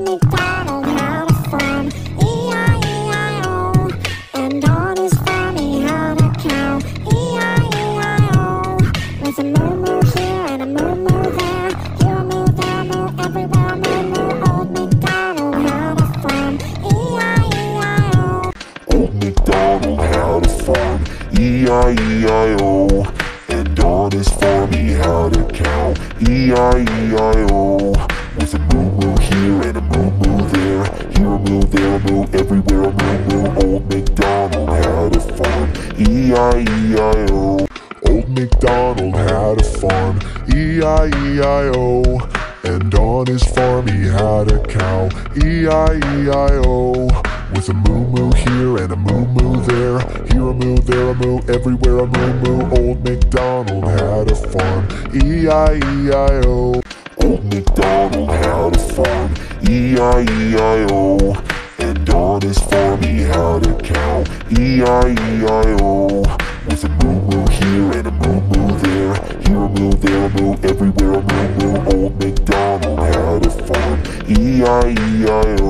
McDonald had a farm, E-I-E-I-O. And on his farm he had a cow, E-I-E-I-O. With a moo-moo here and a moo-moo there, here a moo, there a moo, everywhere a moo-moo. Old McDonald had a farm, E-I-E-I-O. Old MacDonald had a farm, E-I-E-I-O. And on his farm he had a cow, E-I-E-I-O. With a moo-moo here and a moo-moo there, here a moo, there a moo, everywhere a moo-moo. Old MacDonald had a farm, E-I-E-I-O. Old MacDonald had a farm, E-I-E-I-O. And on his farm he had a cow, E-I-E-I-O. With a moo-moo here and a moo-moo there, here a moo, there a moo, everywhere a moo-moo. Old MacDonald had a farm, E-I-E-I-O. Old MacDonald had a farm, E-I-E-I-O. And on his farm he had a cow, E-I-E-I-O. With a moo-moo here and a moo-moo there, here a moo, there a moo, everywhere a moo-moo. Old MacDonald had a farm, E-I-E-I-O.